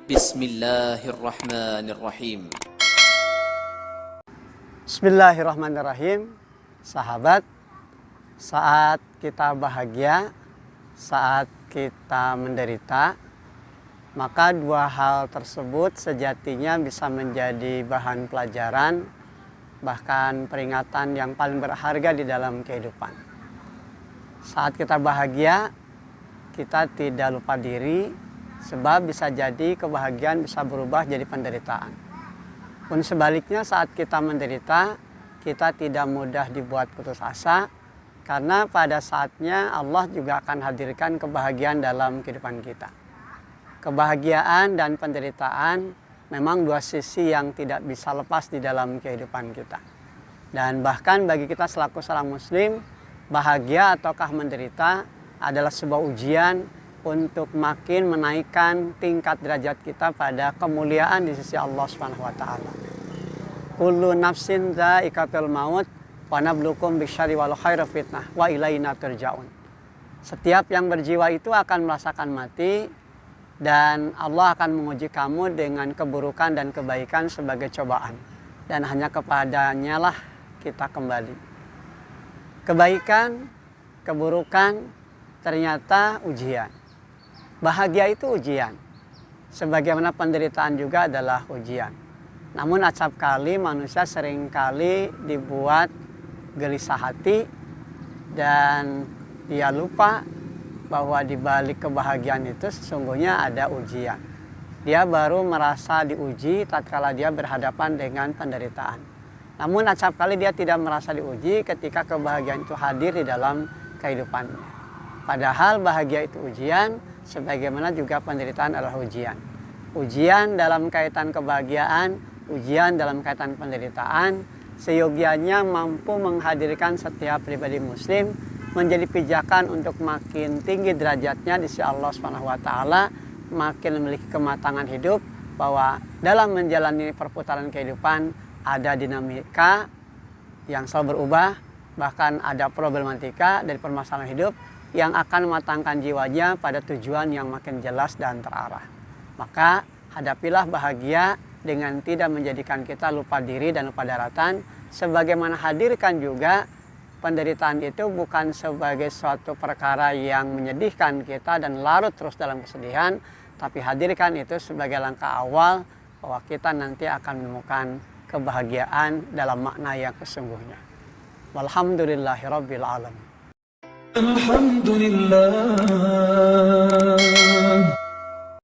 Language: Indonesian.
Bismillahirrahmanirrahim. Bismillahirrahmanirrahim. Sahabat, saat kita bahagia, saat kita menderita, maka dua hal tersebut sejatinya bisa menjadi bahan pelajaran, bahkan peringatan yang paling berharga di dalam kehidupan. Saat kita bahagia, kita tidak lupa diri, sebab bisa jadi kebahagiaan bisa berubah jadi penderitaan. Pun sebaliknya, saat kita menderita, kita tidak mudah dibuat putus asa, karena pada saatnya Allah juga akan hadirkan kebahagiaan dalam kehidupan kita. Kebahagiaan dan penderitaan memang dua sisi yang tidak bisa lepas di dalam kehidupan kita. Dan bahkan bagi kita selaku seorang muslim, bahagia ataukah menderita adalah sebuah ujian untuk makin menaikkan tingkat derajat kita pada kemuliaan di sisi Allah Subhanahu wa taala. Kullu nafsin dha'iqatul maut wa nabluukum bisyarri wal khairi fitnah wa ilaina turja'un. Setiap yang berjiwa itu akan merasakan mati, dan Allah akan menguji kamu dengan keburukan dan kebaikan sebagai cobaan, dan hanya kepadanya lah kita kembali. Kebaikan, keburukan ternyata ujian. Bahagia itu ujian, sebagaimana penderitaan juga adalah ujian. Namun acap kali manusia seringkali dibuat gelisah hati, dan dia lupa bahwa di balik kebahagiaan itu sesungguhnya ada ujian. Dia baru merasa diuji tatkala dia berhadapan dengan penderitaan. Namun acap kali dia tidak merasa diuji ketika kebahagiaan itu hadir di dalam kehidupannya. Padahal bahagia itu ujian, sebagaimana juga penderitaan adalah ujian. Ujian dalam kaitan kebahagiaan, ujian dalam kaitan penderitaan, seyogianya mampu menghadirkan setiap pribadi muslim menjadi pijakan untuk makin tinggi derajatnya di sisi Allah Subhanahu wa taala, makin memiliki kematangan hidup, bahwa dalam menjalani perputaran kehidupan ada dinamika yang selalu berubah, bahkan ada problematika dari permasalahan hidup yang akan mematangkan jiwanya pada tujuan yang makin jelas dan terarah. Maka hadapilah bahagia dengan tidak menjadikan kita lupa diri dan lupa daratan, sebagaimana hadirkan juga penderitaan itu bukan sebagai suatu perkara yang menyedihkan kita dan larut terus dalam kesedihan, tapi hadirkan itu sebagai langkah awal bahwa kita nanti akan menemukan kebahagiaan dalam makna yang sesungguhnya. Walhamdulillahirabbil alamin. Alhamdulillah.